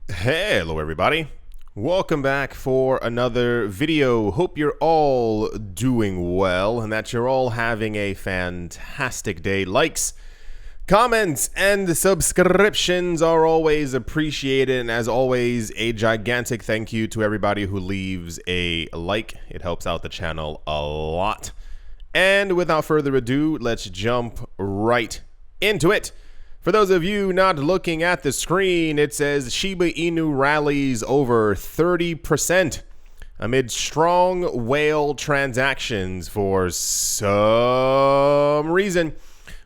Hello everybody, welcome back for another video. Hope you're all doing well and that you're all having a fantastic day. Likes, comments, and subscriptions are always appreciated, and as always, a gigantic thank you to everybody who leaves a like. It helps out the channel a lot. And without further ado, let's jump right into it. For those of you not looking at the screen, it says Shiba Inu rallies over 30% amid strong whale transactions for some reason.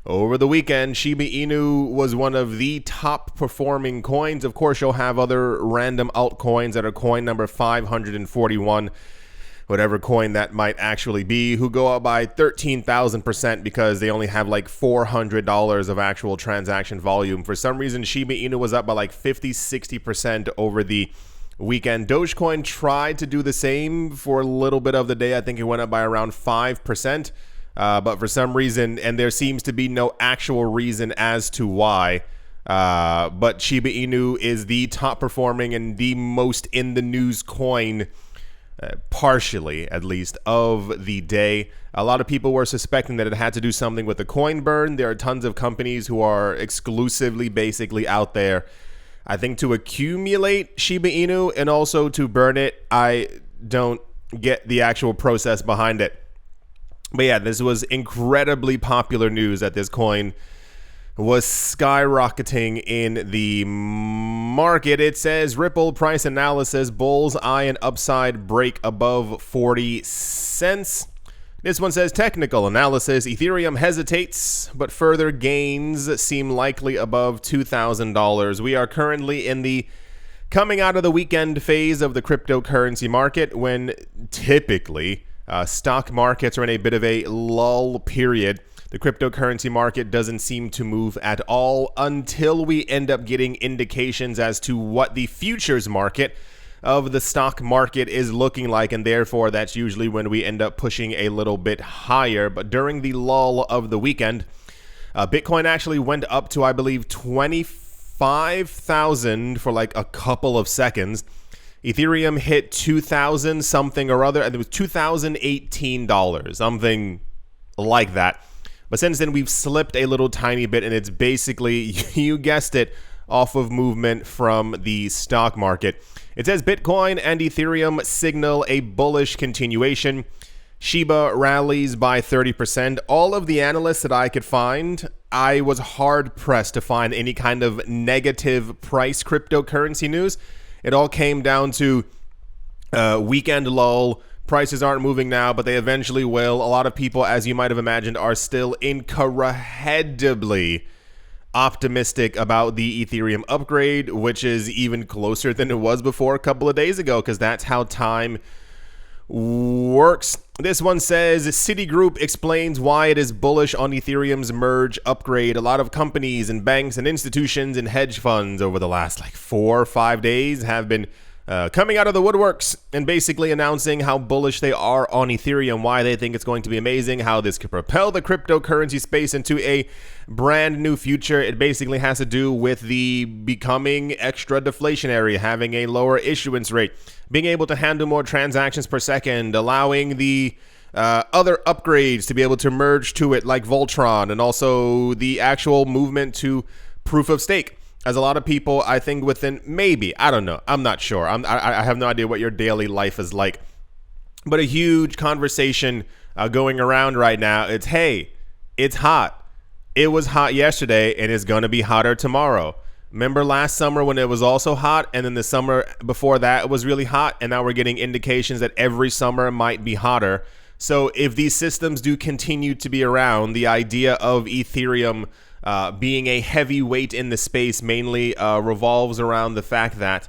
Over the weekend, Shiba Inu was one of the top performing coins. Of course, you'll have other random altcoins that are coin number 541. Whatever coin that might actually be, who go up by 13,000% because they only have like $400 of actual transaction volume. For some reason, Shiba Inu was up by like 50-60% over the weekend. Dogecoin tried to do the same for a little bit of the day. I think it went up by around 5%. But for some reason, and there seems to be no actual reason as to why, but Shiba Inu is the top performing and the most in the news coin, partially at least, of the day. A lot of people were suspecting that it had to do something with the coin burn. There are tons of companies who are exclusively basically out there, I think, to accumulate Shiba Inu and also to burn it. I don't get the actual process behind it. But yeah, this was incredibly popular news that this coin was skyrocketing in the market. It says Ripple price analysis, bull's eye and upside break above 40 cents. This one says technical analysis, Ethereum hesitates, but further gains seem likely above $2,000. We are currently in the coming out of the weekend phase of the cryptocurrency market, when typically stock markets are in a bit of a lull period. The cryptocurrency market doesn't seem to move at all until we end up getting indications as to what the futures market of the stock market is looking like, and therefore that's usually when we end up pushing a little bit higher. But during the lull of the weekend, Bitcoin actually went up to, I believe, 25,000 for like a couple of seconds. Ethereum hit 2,000 something or other, and it was $2,018, something like that. But since then, we've slipped a little tiny bit, and it's basically, you guessed it, off of movement from the stock market. It says Bitcoin and Ethereum signal a bullish continuation. Shiba rallies by 30%. All of the analysts that I could find, I was hard-pressed to find any kind of negative price cryptocurrency news. It all came down to weekend lull. Prices aren't moving now, but they eventually will. A lot of people, as you might have imagined, are still incredibly optimistic about the Ethereum upgrade, which is even closer than it was before a couple of days ago, because that's how time works. This one says Citigroup explains why it is bullish on Ethereum's merge upgrade. A lot of companies and banks and institutions and hedge funds over the last like 4 or 5 days have been coming out of the woodworks and basically announcing how bullish they are on Ethereum, why they think it's going to be amazing, how this could propel the cryptocurrency space into a brand new future. It basically has to do with the becoming extra deflationary, having a lower issuance rate, being able to handle more transactions per second, allowing the other upgrades to be able to merge to it, like Voltron, and also the actual movement to proof of stake. As a lot of people, I think within, maybe, I don't know, I'm not sure. I have no idea what your daily life is like. But a huge conversation going around right now, it's, hey, it's hot. It was hot yesterday and it's going to be hotter tomorrow. Remember last summer when it was also hot, and then the summer before that it was really hot, and now we're getting indications that every summer might be hotter. So if these systems do continue to be around, the idea of Ethereum being a heavyweight in the space mainly revolves around the fact that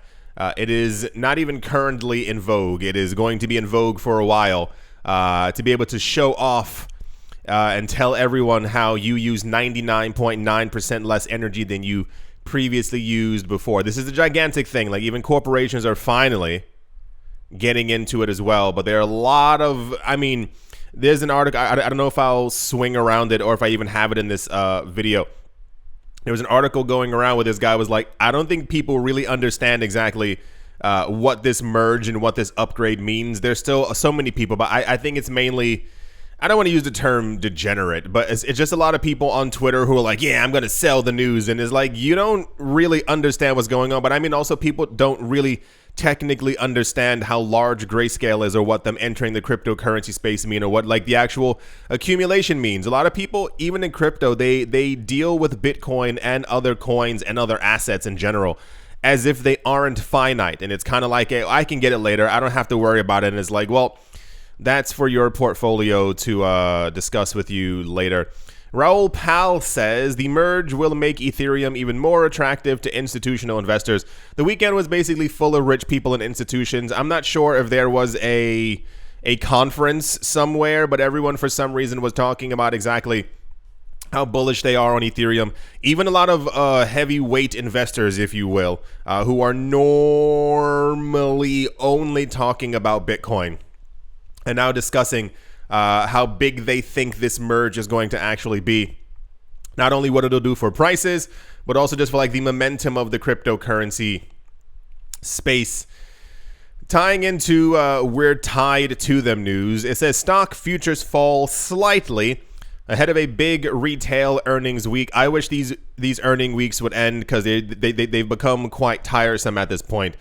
it is not even currently in vogue. It is going to be in vogue for a while, to be able to show off and tell everyone how you use 99.9% less energy than you previously used before. This is a gigantic thing. Like, even corporations are finally getting into it as well. But there are a lot of, I mean, there's an article, I don't know if I'll swing around it or if I even have it in this video. There was an article going around where this guy was like, I don't think people really understand exactly what this merge and what this upgrade means. There's still so many people, but I think it's mainly, I don't want to use the term degenerate, but it's just a lot of people on Twitter who are like, yeah, I'm going to sell the news. And it's like, you don't really understand what's going on. But I mean, also people don't really technically understand how large Grayscale is or what them entering the cryptocurrency space mean or what like the actual accumulation means. A lot of people, even in crypto, they deal with Bitcoin and other coins and other assets in general as if they aren't finite. And it's kind of like, hey, I can get it later. I don't have to worry about it. And it's like, well, that's for your portfolio to discuss with you later. Raul Pal says the merge will make Ethereum even more attractive to institutional investors. The weekend was basically full of rich people and institutions. I'm not sure if there was a conference somewhere, but everyone for some reason was talking about exactly how bullish they are on Ethereum. Even a lot of heavyweight investors, if you will, who are normally only talking about Bitcoin and now discussing how big they think this merge is going to actually be. Not only what it'll do for prices, but also just for like the momentum of the cryptocurrency space. Tying into we're tied to them news, it says stock futures fall slightly ahead of a big retail earnings week. I wish these earning weeks would end because they've become quite tiresome at this point.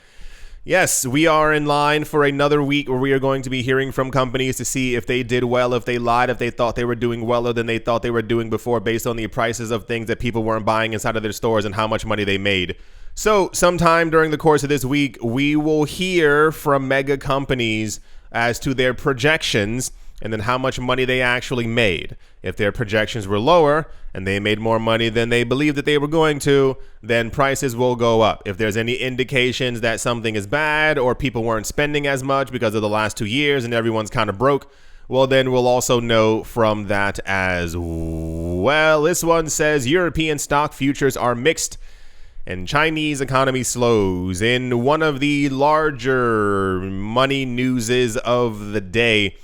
Yes, we are in line for another week where we are going to be hearing from companies to see if they did well, if they lied, if they thought they were doing weller than they thought they were doing before based on the prices of things that people weren't buying inside of their stores and how much money they made. So sometime during the course of this week, we will hear from mega companies as to their projections and then how much money they actually made. If their projections were lower and they made more money than they believed that they were going to, then prices will go up. If there's any indications that something is bad or people weren't spending as much because of the last 2 years and everyone's kind of broke, well, then we'll also know from that as well. This one says European stock futures are mixed and Chinese economy slows. In one of the larger money newses of the day,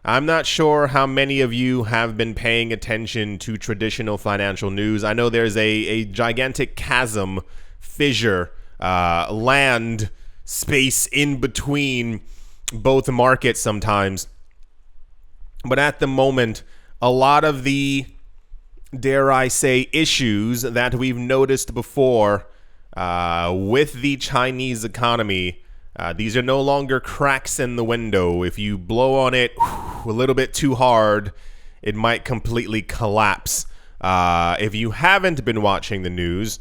I'm not sure how many of you have been paying attention to traditional financial news. I know there's a gigantic chasm, fissure, land, space in between both markets sometimes. But at the moment, a lot of the, dare I say, issues that we've noticed before with the Chinese economy, these are no longer cracks in the window. If you blow on it a little bit too hard, it might completely collapse. If you haven't been watching the news,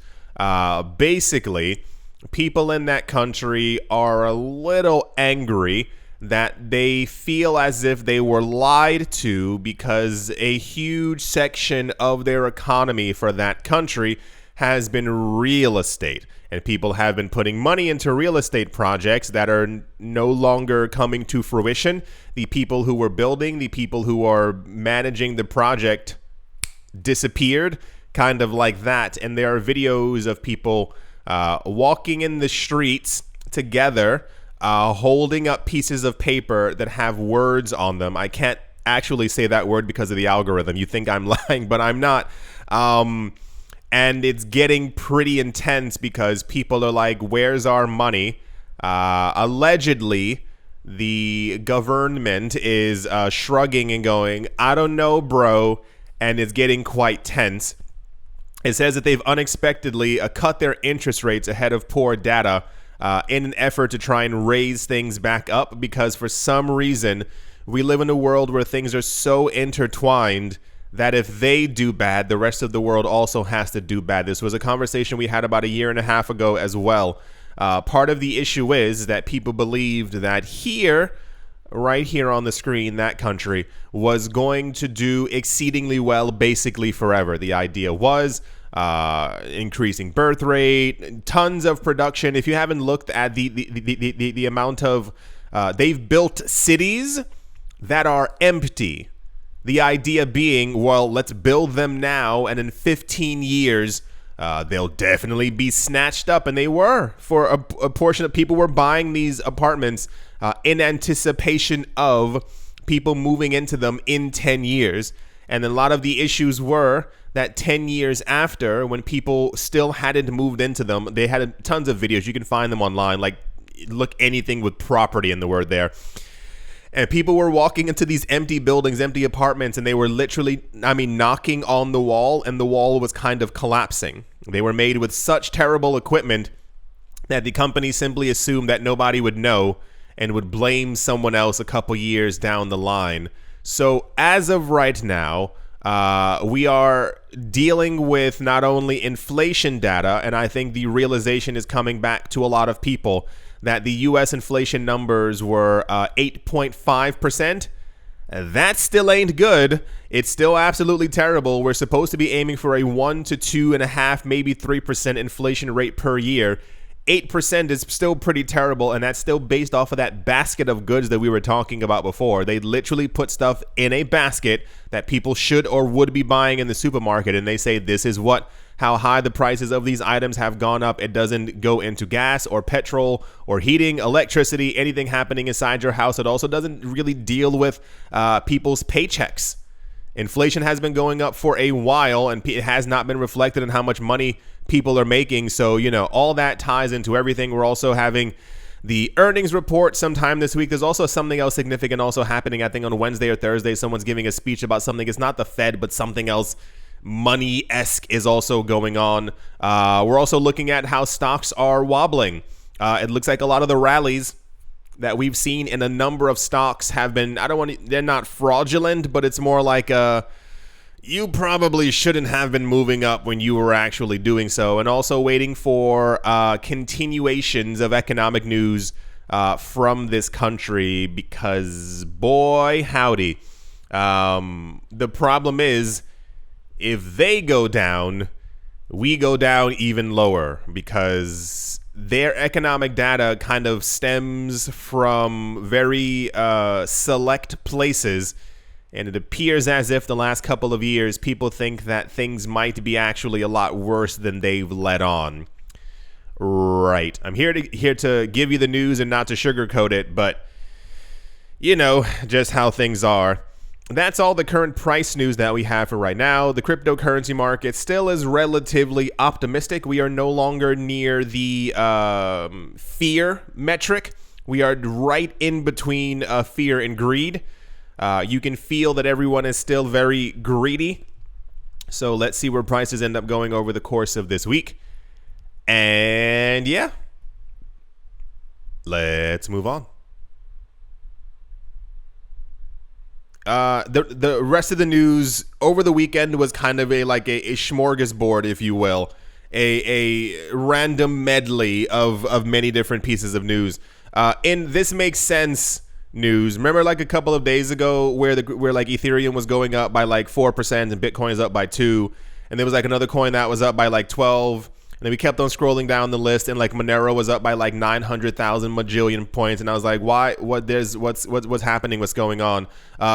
basically, people in that country are a little angry that they feel as if they were lied to because a huge section of their economy for that country has been real estate. And people have been putting money into real estate projects that are no longer coming to fruition. The people who were building, the people who are managing the project disappeared, kind of like that. And there are videos of people walking in the streets together, holding up pieces of paper that have words on them. I can't actually say that word because of the algorithm. You think I'm lying, but I'm not. And it's getting pretty intense because people are like, where's our money? Allegedly, the government is shrugging and going, I don't know, bro. And it's getting quite tense. It says that they've unexpectedly cut their interest rates ahead of poor data in an effort to try and raise things back up because for some reason, we live in a world where things are so intertwined that if they do bad, the rest of the world also has to do bad. This was a conversation we had about a year and a half ago as well. Part of the issue is that people believed that here, right here on the screen, that country was going to do exceedingly well basically forever. The idea was increasing birth rate, tons of production. If you haven't looked at the amount of, they've built cities that are empty. The idea being, well, let's build them now, and in 15 years, they'll definitely be snatched up. And they were. For a portion of people were buying these apartments in anticipation of people moving into them in 10 years. And a lot of the issues were that 10 years after, when people still hadn't moved into them, they had tons of videos. You can find them online, like look anything with property in the word there. And people were walking into these empty buildings, empty apartments, and they were literally, knocking on the wall, and the wall was kind of collapsing. They were made with such terrible equipment that the company simply assumed that nobody would know and would blame someone else a couple years down the line. So as of right now, we are dealing with not only inflation data, and I think the realization is coming back to a lot of people that the U.S. inflation numbers were 8.5%. That still ain't good. It's still absolutely terrible. We're supposed to be aiming for a 1 to 2.5, maybe 3% inflation rate per year. 8% is still pretty terrible, and that's still based off of that basket of goods that we were talking about before. They literally put stuff in a basket that people should or would be buying in the supermarket, and they say this is how high the prices of these items have gone up. It doesn't go into gas or petrol or heating, electricity, anything happening inside your house. It also doesn't really deal with people's paychecks. Inflation has been going up for a while, and it has not been reflected in how much money people are making. So, all that ties into everything. We're also having the earnings report sometime this week. There's also something else significant also happening, I think, on Wednesday or Thursday. Someone's giving a speech about something. It's not the Fed, but something else money-esque is also going on. We're also looking at how stocks are wobbling. It looks like a lot of the rallies that we've seen in a number of stocks have been, they're not fraudulent, but it's more like you probably shouldn't have been moving up when you were actually doing so. And also waiting for continuations of economic news from this country, because boy howdy, the problem is, if they go down, we go down even lower, because their economic data kind of stems from very select places, and it appears as if the last couple of years people think that things might be actually a lot worse than they've let on. Right. I'm here to give you the news and not to sugarcoat it, but just how things are. That's all the current price news that we have for right now. The cryptocurrency market still is relatively optimistic. We are no longer near the fear metric. We are right in between fear and greed. You can feel that everyone is still very greedy. So let's see where prices end up going over the course of this week. And yeah, let's move on. The rest of the news over the weekend was kind of a smorgasbord, if you will, a random medley of many different pieces of news. In This Makes Sense news, remember like a couple of days ago where like Ethereum was going up by like 4% and Bitcoin is up by 2%, and there was like another coin that was up by like 12%. And then we kept on scrolling down the list, and like Monero was up by like 900,000 majillion points, and I was like, why? What's happening? What's going on?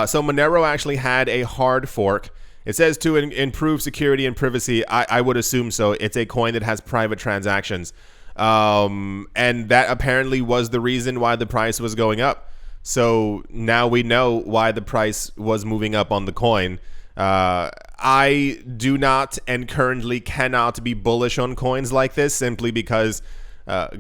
So Monero actually had a hard fork. It says to improve security and privacy. I would assume so. It's a coin that has private transactions, and that apparently was the reason why the price was going up. So now we know why the price was moving up on the coin. I do not and currently cannot be bullish on coins like this, simply because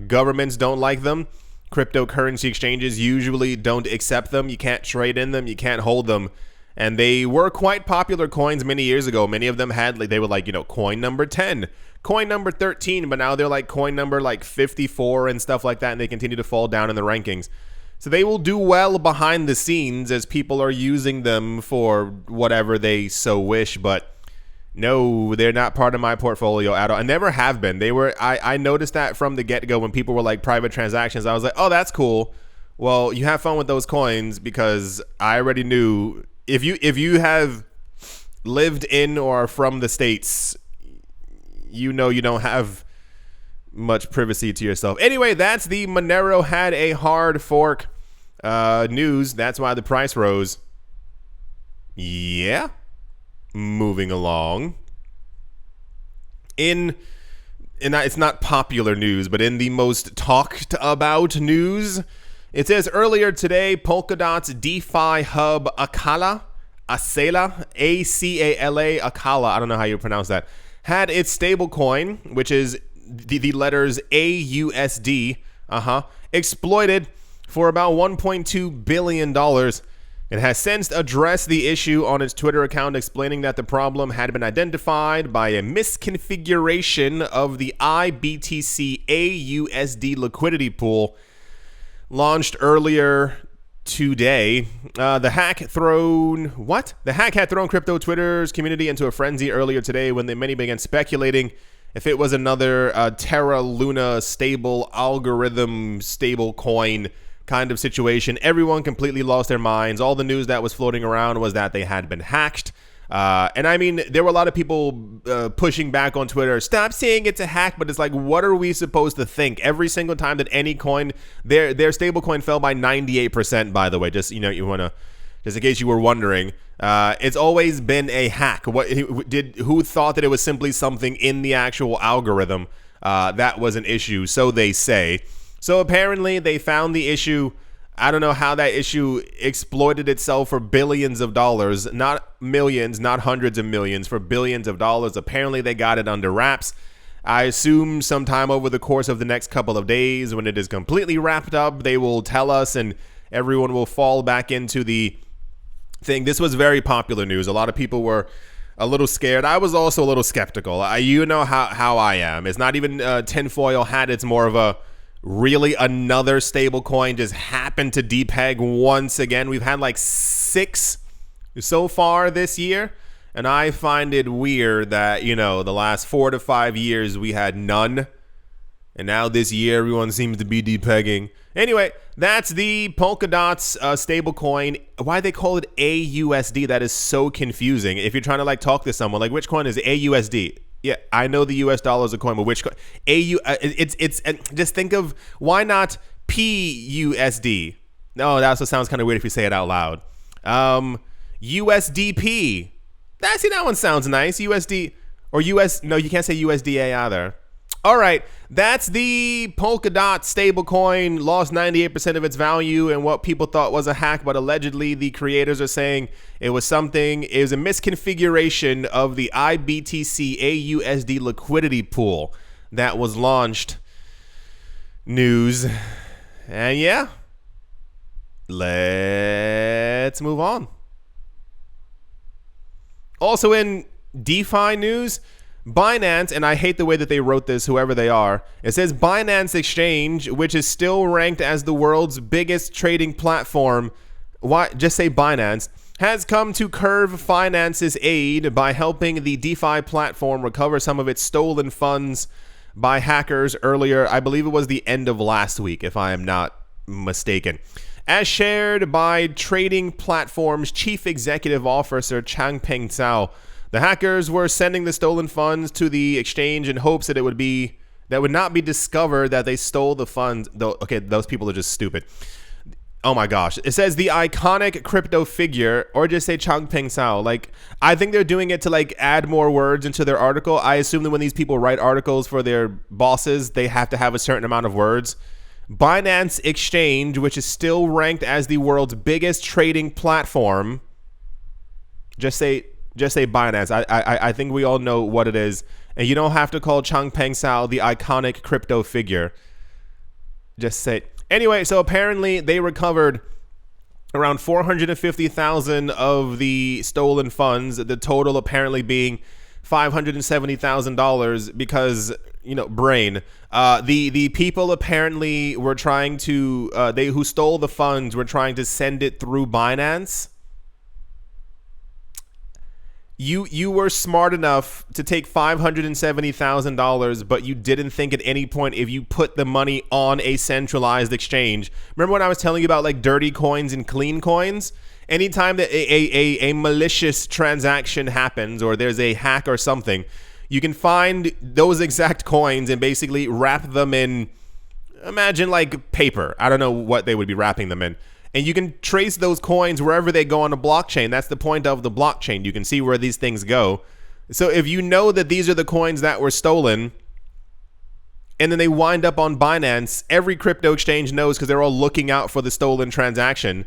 governments don't like them. Cryptocurrency exchanges usually don't accept them. You can't trade in them. You can't hold them. And they were quite popular coins many years ago. Many of them had, they were like, coin number 10, coin number 13, but now they're like coin number like 54 and stuff like that, and they continue to fall down in the rankings. So they will do well behind the scenes as people are using them for whatever they so wish, but no, they're not part of my portfolio at all. I never have been. I noticed that from the get-go when people were like private transactions. I was like, oh, that's cool. Well, you have fun with those coins, because I already knew if you have lived in or are from the States, you don't have much privacy to yourself. Anyway, that's the Monero had a hard fork news. That's why the price rose. Yeah. Moving along. It's not popular news, but in the most talked about news, it says earlier today, Polkadot's DeFi hub Acala Acela, A-C-A-L-A, Acala, I don't know how you pronounce that, had its stablecoin, which is the letters AUSD, exploited for about $1.2 billion. It has since addressed the issue on its Twitter account, explaining that the problem had been identified by a misconfiguration of the IBTC AUSD liquidity pool launched earlier today. The hack had thrown crypto Twitter's community into a frenzy earlier today when many began speculating if it was another Terra Luna stable algorithm stable coin kind of situation. Everyone completely lost their minds. All the news that was floating around was that they had been hacked. And I mean, there were a lot of people pushing back on Twitter, stop saying it's a hack, but it's like, what are we supposed to think? Every single time that any coin, their stable coin fell by 98%, by the way, just, just in case you were wondering, it's always been a hack. Who thought that it was simply something in the actual algorithm that was an issue? So they say. So apparently they found the issue. I don't know how that issue exploited itself for billions of dollars, not millions, not hundreds of millions, for billions of dollars. Apparently they got it under wraps. I assume sometime over the course of the next couple of days, when it is completely wrapped up, they will tell us and everyone will fall back into the thing. This was very popular news. A lot of people were a little scared. I was also a little skeptical. You know how I am. It's not even tinfoil hat. It's more of a really another stable coin just happened to depeg once again. We've had like 6 so far this year, and I find it weird that, the last 4 to 5 years we had none, and now this year everyone seems to be depegging. Anyway, that's the Polkadot's stablecoin. Why they call it AUSD? That is so confusing. If you're trying to talk to someone, which coin is AUSD? Yeah, I know the US dollar is a coin, but which coin? It's just think of, why not PUSD? No, that also sounds kind of weird if you say it out loud. USDP. That one sounds nice. USD or US. No, you can't say USDA either. All right, that's the Polkadot stablecoin. Lost 98% of its value in what people thought was a hack, but allegedly the creators are saying it was a misconfiguration of the IBTC AUSD liquidity pool that was launched. News. And yeah, let's move on. Also in DeFi news, Binance, and I hate the way that they wrote this, whoever they are. It says Binance Exchange, which is still ranked as the world's biggest trading platform. Why? Just say Binance. Has come to Curve Finance's aid by helping the DeFi platform recover some of its stolen funds by hackers earlier. I believe it was the end of last week, if I am not mistaken. As shared by trading platform's chief executive officer, Changpeng Zhao, the hackers were sending the stolen funds to the exchange in hopes that it would not be discovered that they stole the funds. Okay, those people are just stupid. Oh my gosh. It says the iconic crypto figure, or just say Changpeng Zhao. I think they're doing it to add more words into their article. I assume that when these people write articles for their bosses, they have to have a certain amount of words. Binance Exchange, which is still ranked as the world's biggest trading platform. Just say Binance. I think we all know what it is. And you don't have to call Changpeng Zhao the iconic crypto figure. Just say. Anyway, so apparently they recovered around 450,000 of the stolen funds, the total apparently being $570,000 because, brain. The people apparently were trying to, who stole the funds were trying to send it through Binance. You were smart enough to take $570,000, but you didn't think at any point if you put the money on a centralized exchange. Remember when I was telling you about dirty coins and clean coins? Anytime that a malicious transaction happens or there's a hack or something, you can find those exact coins and basically wrap them in, imagine paper. I don't know what they would be wrapping them in. And you can trace those coins wherever they go on a blockchain. That's the point of the blockchain. You can see where these things go. So if you know that these are the coins that were stolen, and then they wind up on Binance, every crypto exchange knows because they're all looking out for the stolen transaction.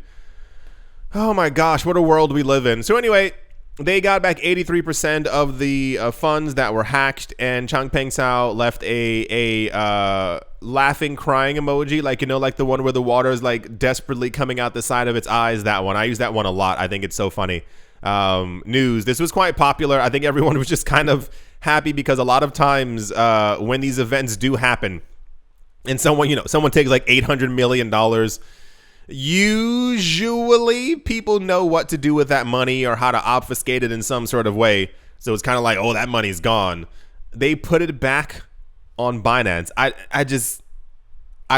Oh my gosh, what a world we live in. So anyway, they got back 83% of the funds that were hacked, and Changpeng Sao left a laughing, crying emoji, like, you know, like the one where the water is like desperately coming out the side of its eyes. That one, I use that one a lot. I think it's so funny. News. This was quite popular. I think everyone was just kind of happy because a lot of times when these events do happen, and someone takes like $800 million. Usually people know what to do with that money or how to obfuscate it in some sort of way. So it's kind of like, oh, that money's gone. They put it back on Binance. I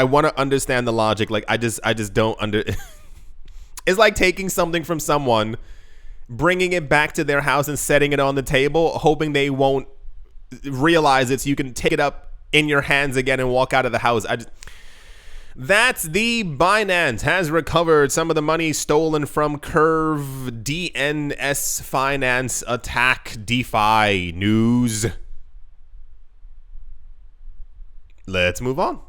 want to understand the logic. Like, I just don't It's like taking something from someone, bringing it back to their house and setting it on the table, hoping they won't realize it so you can take it up in your hands again and walk out of the house. That's the Binance has recovered some of the money stolen from Curve DNS Finance attack DeFi news. Let's move on.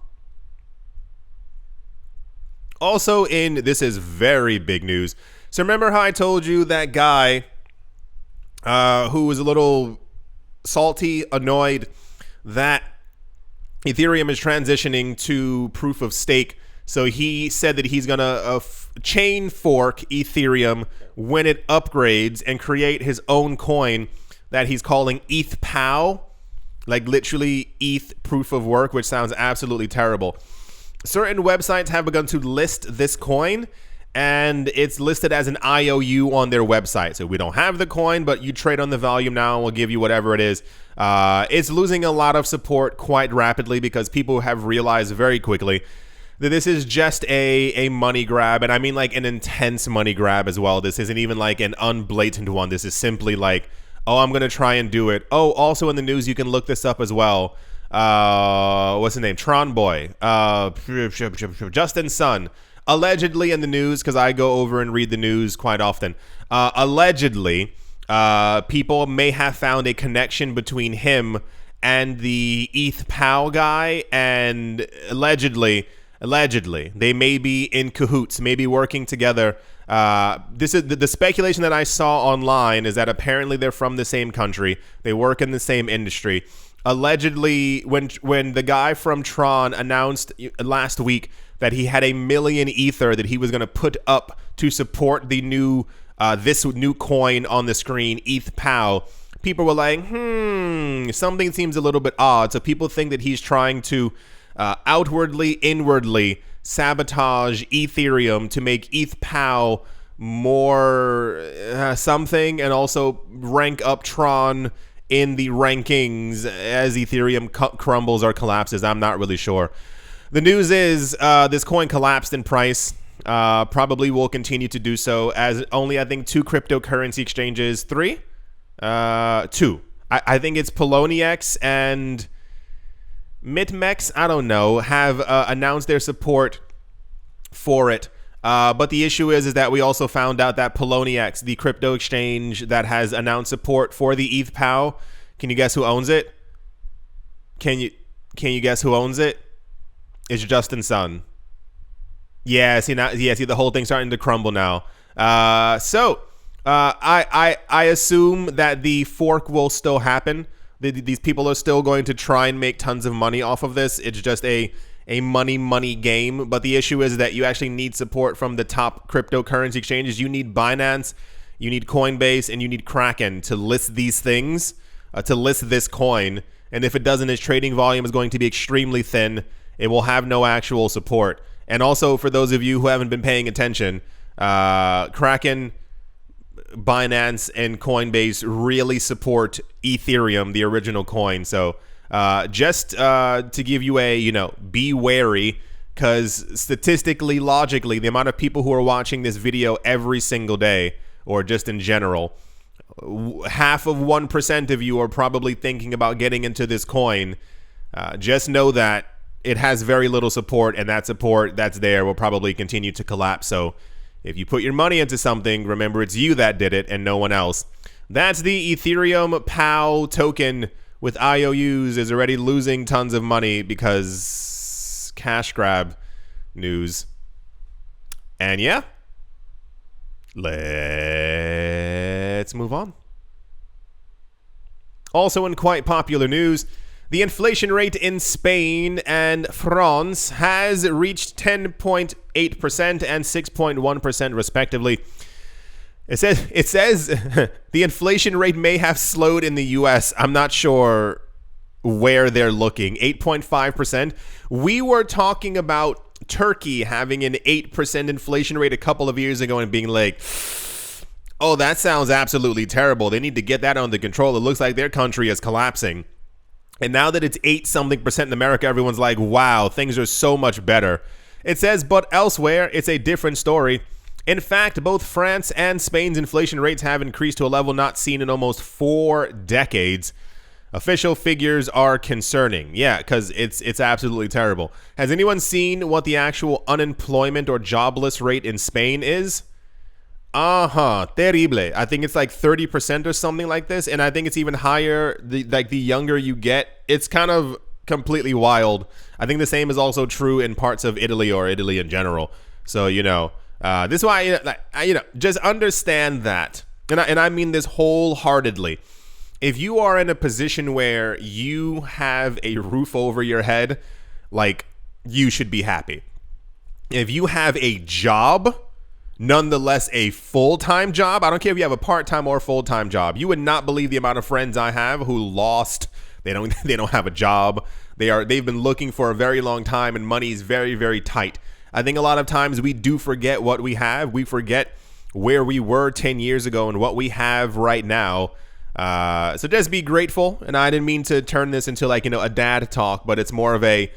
Also this is very big news. So remember how I told you that guy who was a little salty, annoyed that Ethereum is transitioning to proof of stake. So he said that he's going to chain fork Ethereum when it upgrades and create his own coin that he's calling ETH PoW, like literally ETH proof of work, which sounds absolutely terrible. Certain websites have begun to list this coin, and it's listed as an IOU on their website. So we don't have the coin, but you trade on the volume now and we'll give you whatever it is. It's losing a lot of support quite rapidly because people have realized very quickly that this is just a money grab. And I mean like an intense money grab as well. This isn't even like an unblatant one. This is simply like, oh, I'm going to try and do it. Oh, also in the news, you can look this up as well. What's his name? Tron Boy. Justin Sun. Allegedly in the news, because I go over and read the news quite often. Allegedly, people may have found a connection between him and the ETH PoW guy, and allegedly, they may be in cahoots, maybe working together. This is the speculation that I saw online is that apparently they're from the same country, they work in the same industry. Allegedly, when the guy from Tron announced last week that he had 1 million Ether that he was going to put up to support the new this new coin on the screen, ETH PoW, people were like, something seems a little bit odd. So people think that he's trying to outwardly, inwardly sabotage Ethereum to make ETH PoW more something, and also rank up Tron in the rankings as Ethereum crumbles or collapses. I'm not really sure. The news is this coin collapsed in price. Probably will continue to do so, as only I think 2 cryptocurrency exchanges, 3? 2. I think it's Poloniex and Mitmex, I don't know, have announced their support for it. But the issue is that we also found out that Poloniex, the crypto exchange that has announced support for the ETH PoW, can you guess who owns it? Can you guess who owns it? It's Justin Sun. Yeah, see the whole thing's starting to crumble now. So I assume that the fork will still happen. These people are still going to try and make tons of money off of this. It's just a money game. But the issue is that you actually need support from the top cryptocurrency exchanges. You need Binance, you need Coinbase, and you need Kraken to list these things, to list this coin. And if it doesn't, its trading volume is going to be extremely thin. It will have no actual support. And also, for those of you who haven't been paying attention, Kraken, Binance, and Coinbase really support Ethereum, the original coin. So just to give you a, be wary, because statistically, logically, the amount of people who are watching this video every single day, or just in general, half of 1% of you are probably thinking about getting into this coin. Just know that it has very little support, and that support that's there will probably continue to collapse. So if you put your money into something, remember it's you that did it and no one else. That's the Ethereum PoW token with IOUs is already losing tons of money because cash grab news. And yeah, Let's move on. Also in quite popular news, the inflation rate in Spain and France has reached 10.8% and 6.1% respectively. It says the inflation rate may have slowed in the US. I'm not sure where they're looking. 8.5%. We were talking about Turkey having an 8% inflation rate a couple of years ago and being like, oh, that sounds absolutely terrible. They need to get that under control. It looks like their country is collapsing. And now that it's 8-something% in America, everyone's like, wow, things are so much better. It says, but elsewhere, it's a different story. In fact, both France and Spain's inflation rates have increased to a level not seen in almost 4 decades. Official figures are concerning. Yeah, because it's absolutely terrible. Has anyone seen what the actual unemployment or jobless rate in Spain is? Terrible. I think it's like 30% or something like this, and I think it's even higher the younger you get. It's kind of completely wild. I think the same is also true in parts of Italy or Italy in general. So, this is why, just understand that. And I mean this wholeheartedly. If you are in a position where you have a roof over your head, like, you should be happy. If you have a job, nonetheless a full-time job, I don't care if you have a part-time or full-time job, you would not believe the amount of friends I have who lost. They don't have a job. They've been looking for a very long time, and money is very, very tight. I think a lot of times we do forget what we have. We forget where we were 10 years ago and what we have right now. So just be grateful. And I didn't mean to turn this into a dad talk, but it's more of a,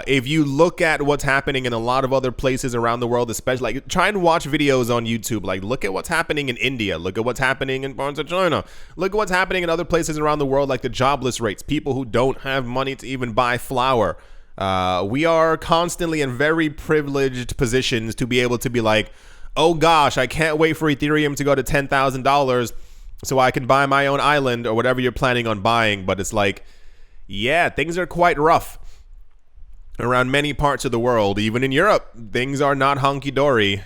if you look at what's happening in a lot of other places around the world, especially try and watch videos on YouTube. Look at what's happening in India. Look at what's happening in parts of China. Look at what's happening in other places around the world, like the jobless rates, people who don't have money to even buy flour. We are constantly in very privileged positions to be able to be like, oh gosh, I can't wait for Ethereum to go to $10,000 so I can buy my own island or whatever you're planning on buying. But it's like, yeah, things are quite rough around many parts of the world. Even in Europe, things are not hunky-dory.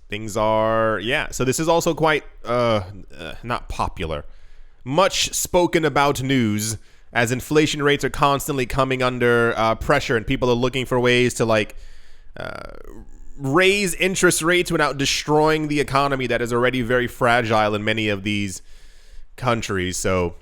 Things are, yeah. So this is also quite not popular. Much spoken about news, as inflation rates are constantly coming under pressure and people are looking for ways to raise interest rates without destroying the economy that is already very fragile in many of these countries. So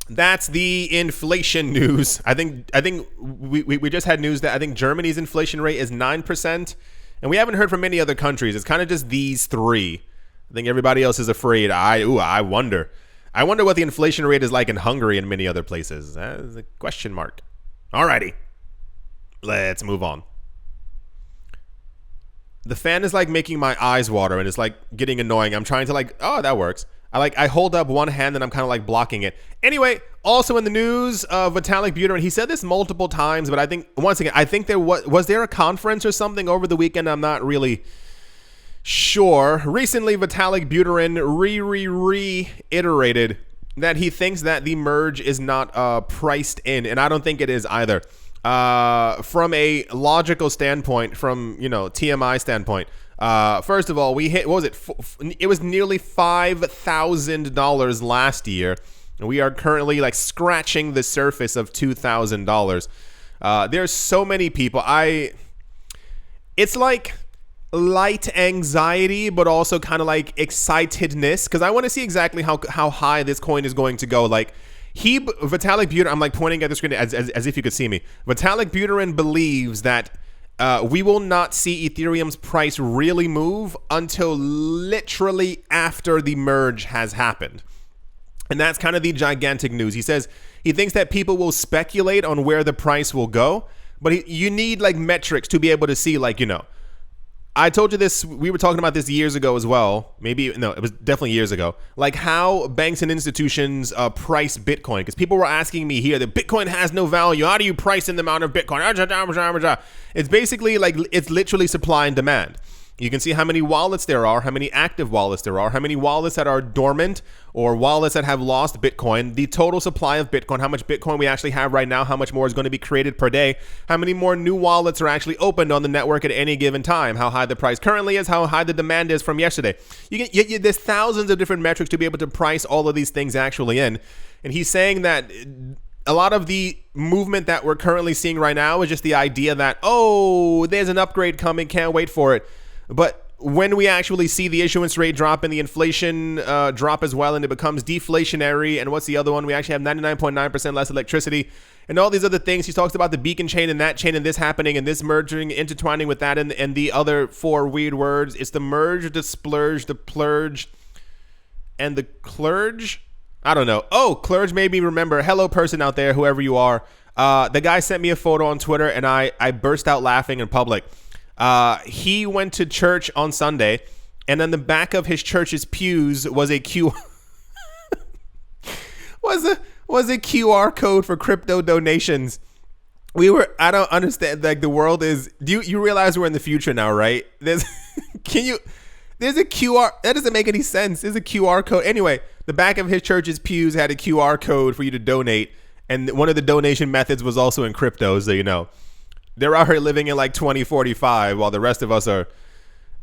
that's the inflation news. I think we just had news that I think Germany's inflation rate is 9%, and we haven't heard from many other countries. It's kind of just these three. I think everybody else is afraid. I wonder what the inflation rate is like in Hungary and many other places. That is a question mark. Alrighty, let's move on. The fan is making my eyes water, and it's getting annoying. I'm trying to oh, that works. I hold up one hand and I'm kind of blocking it. Anyway, also in the news, Vitalik Buterin, he said this multiple times, but I think, once again, I think there was there a conference or something over the weekend? I'm not really sure. Recently, Vitalik Buterin reiterated that he thinks that the merge is not priced in, and I don't think it is either. From a logical standpoint, from TMI standpoint, first of all, we hit, what was it? It was nearly $5,000 last year, and we are currently scratching the surface of $2,000. There's so many people. It's like light anxiety, but also kind of excitedness, because I want to see exactly how high this coin is going to go. Vitalik Buterin, I'm pointing at the screen as if you could see me. Vitalik Buterin believes that we will not see Ethereum's price really move until literally after the merge has happened. And that's kind of the gigantic news. He says he thinks that people will speculate on where the price will go, but you need metrics to be able to see, I told you this, we were talking about this years ago as well. No, it was definitely years ago. How banks and institutions price Bitcoin. Because people were asking me here that Bitcoin has no value. How do you price in the amount of Bitcoin? It's basically it's literally supply and demand. You can see how many wallets there are, how many active wallets there are, how many wallets that are dormant or wallets that have lost Bitcoin, the total supply of Bitcoin, how much Bitcoin we actually have right now, how much more is going to be created per day, how many more new wallets are actually opened on the network at any given time, how high the price currently is, how high the demand is from yesterday. There's thousands of different metrics to be able to price all of these things actually in. And he's saying that a lot of the movement that we're currently seeing right now is just the idea that, oh, there's an upgrade coming, can't wait for it. But when we actually see the issuance rate drop and the inflation drop as well, and it becomes deflationary, and what's the other one? We actually have 99.9% less electricity and all these other things. He talks about the beacon chain and that chain and this happening and this merging, intertwining with that and the other four weird words. It's the merge, the splurge, the plurge, and the clerge. I don't know. Oh, clerge made me remember. Hello, person out there, whoever you are. The guy sent me a photo on Twitter, and I burst out laughing in public. He went to church on Sunday, and on the back of his church's pews was a was a QR code for crypto donations. I don't understand. Like, the world is. Do you realize we're in the future now, right? There's a QR. That doesn't make any sense. There's a QR code. Anyway, the back of his church's pews had a QR code for you to donate, and one of the donation methods was also in crypto. So you know. They're out here living in like 2045 while the rest of us are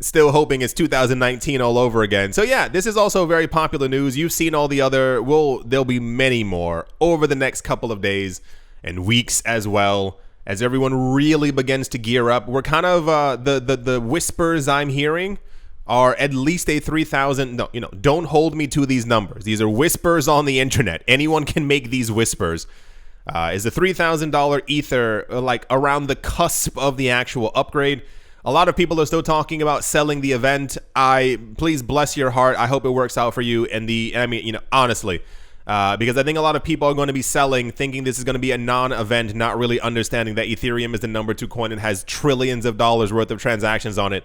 still hoping it's 2019 all over again. So yeah, this is also very popular news. You've seen all the other, there'll be many more over the next couple of days and weeks as well, as everyone really begins to gear up. We're kind of, the whispers I'm hearing are at least a 3,000, no, don't hold me to these numbers. These are whispers on the internet. Anyone can make these whispers. Is the $3,000 Ether like around the cusp of the actual upgrade? A lot of people are still talking about selling the event. Please bless your heart. I hope it works out for you. Honestly, because I think a lot of people are going to be selling, thinking this is going to be a non-event, not really understanding that Ethereum is the number 2 coin and has trillions of dollars worth of transactions on it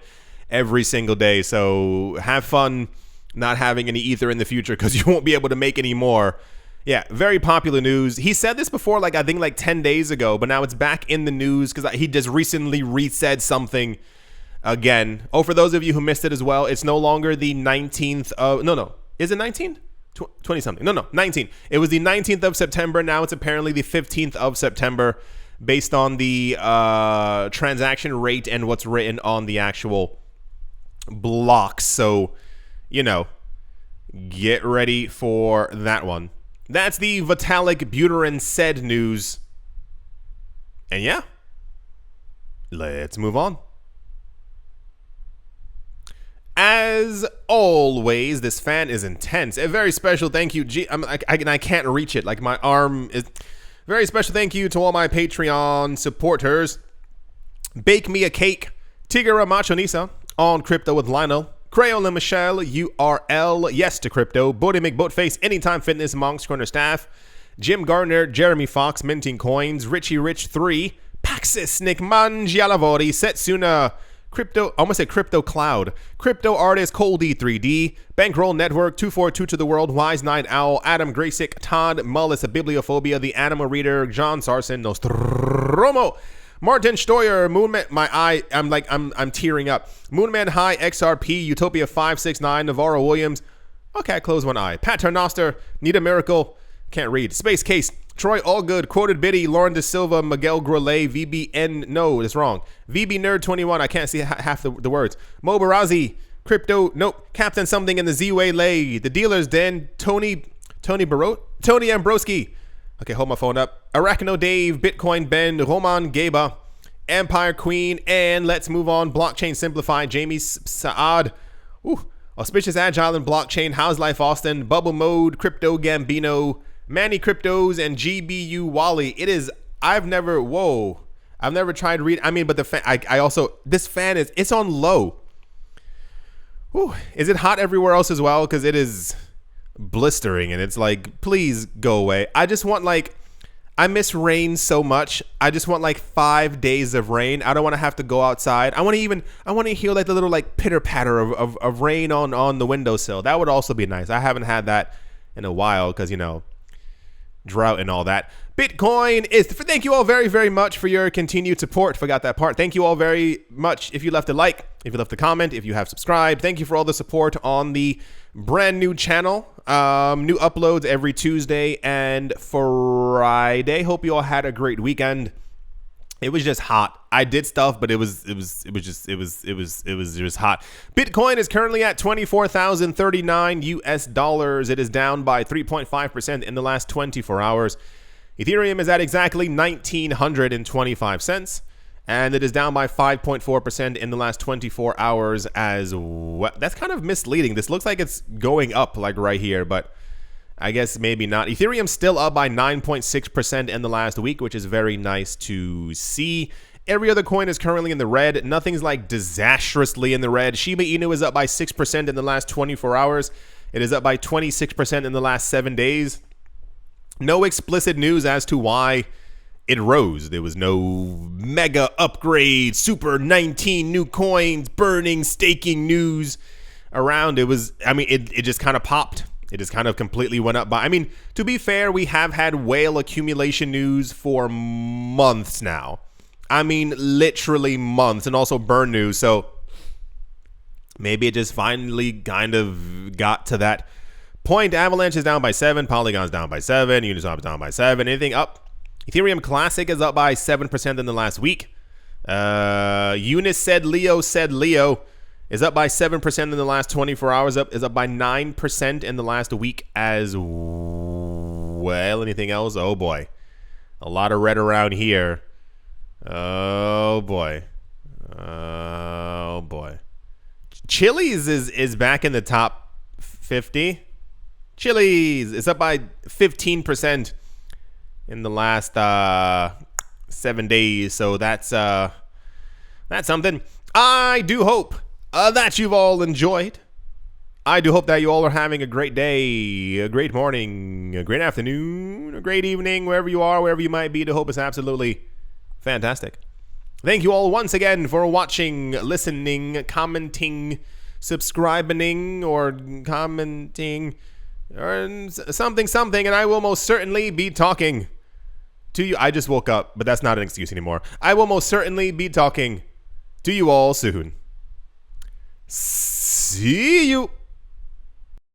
every single day. So have fun not having any Ether in the future, because you won't be able to make any more. Yeah, very popular news. He said this before, I think 10 days ago, but now it's back in the news because he just recently re-said something again. Oh, for those of you who missed it as well, it's no longer the 19th of, no, is it 19? 20-something. No, 19. It was the 19th of September. Now it's apparently the 15th of September based on the transaction rate and what's written on the actual blocks. So, get ready for that one. That's the Vitalik Buterin said news. And yeah, let's move on. As always, this fan is intense. A very special thank you. I can't reach it. Like, my arm is. Very special thank you to all my Patreon supporters. Bake Me a Cake, Tigara Machonisa, On Crypto with Lionel, Crayola Michelle, URL, Yes to Crypto, Bodie McBoatface, Anytime Fitness, Monk's Corner Staff, Jim Gardner, Jeremy Fox, Minting Coins, Richie Rich 3, Paxis, Nick Mangialavori, Setsuna, Crypto, almost said Crypto Cloud, Crypto Artist, Coldy 3D, Bankroll Network, 242 to the World, Wise Night Owl, Adam Graysick, Todd Mullis, A Bibliophobia, The Animal Reader, John Sarson, Nostromo, Martin Steuer, Moonman, I'm tearing up. Moonman High, XRP, Utopia 569, Navarro Williams. Okay, I close one eye. Pat Ternoster, Nita Miracle, can't read. Space Case, Troy Allgood, Quoted Biddy, Lauren De Silva, Miguel Grellet, VBN, no, that's wrong. VB Nerd 21, I can't see half the words. Mo Barazzi, Crypto, nope. Captain Something in the Z-Way Lay, The Dealer's Den, Tony Ambroski. Okay, hold my phone up. Arachno Dave, Bitcoin Ben, Roman Geba, Empire Queen, and let's move on. Blockchain Simplified, Jamie Saad, Auspicious Agile and Blockchain, How's Life Austin, Bubble Mode, Crypto Gambino, Manny Cryptos, and GBU Wally. I've never tried read. But the fan, this fan it's on low. Is it hot everywhere else as well? Because it is blistering, and it's like, please go away. I just want I miss rain so much. I just want 5 days of rain. I don't want to have to go outside. I want to hear the little pitter patter of rain on the windowsill. That would also be nice. I haven't had that in a while because drought and all that. Bitcoin is, thank you all very, very much for your continued support. Forgot that part. Thank you all very much. If you left a like, if you left a comment, if you have subscribed, thank you for all the support on the brand new channel. New uploads every Tuesday and Friday. Hope you all had a great weekend. It was just hot. I did stuff, but it was just hot. Bitcoin is currently at $24,039 US. It is down by 3.5% in the last 24 hours. Ethereum is at exactly 1,925 cents, and it is down by 5.4% in the last 24 hours as well. That's kind of misleading. This looks like it's going up like right here, but I guess maybe not. Ethereum still up by 9.6% in the last week, which is very nice to see. Every other coin is currently in the red. Nothing's like disastrously in the red. Shiba Inu is up by 6% in the last 24 hours. It is up by 26% in the last 7 days. No explicit news as to why it rose. There was no mega upgrade, super 19 new coins, burning, staking news around. It was, I mean, it just kind of popped. It just kind of completely went up by. I mean, to be fair, we have had whale accumulation news for months now. I mean, literally months, and also burn news. So maybe it just finally kind of got to that point. Avalanche is down by 7. Polygon's down by 7. Uniswap is down by 7. Anything up? Ethereum Classic is up by 7% in the last week. Eunice said Leo is up by 7% in the last 24 hours. Is up by 9% in the last week as well. Anything else? Oh boy, a lot of red around here. Oh boy. Oh boy. Chili's is back in the top 50. Chili's is up by 15% in the last 7 days. So that's something. I do hope that you've all enjoyed. I do hope that you all are having a great day, a great morning, a great afternoon, a great evening, wherever you are, wherever you might be. To hope is absolutely fantastic. Thank you all once again for watching, listening, commenting, subscribing, or commenting, or something, and I will most certainly be talking to you. I just woke up, but that's not an excuse anymore. I will most certainly be talking to you all soon. See you.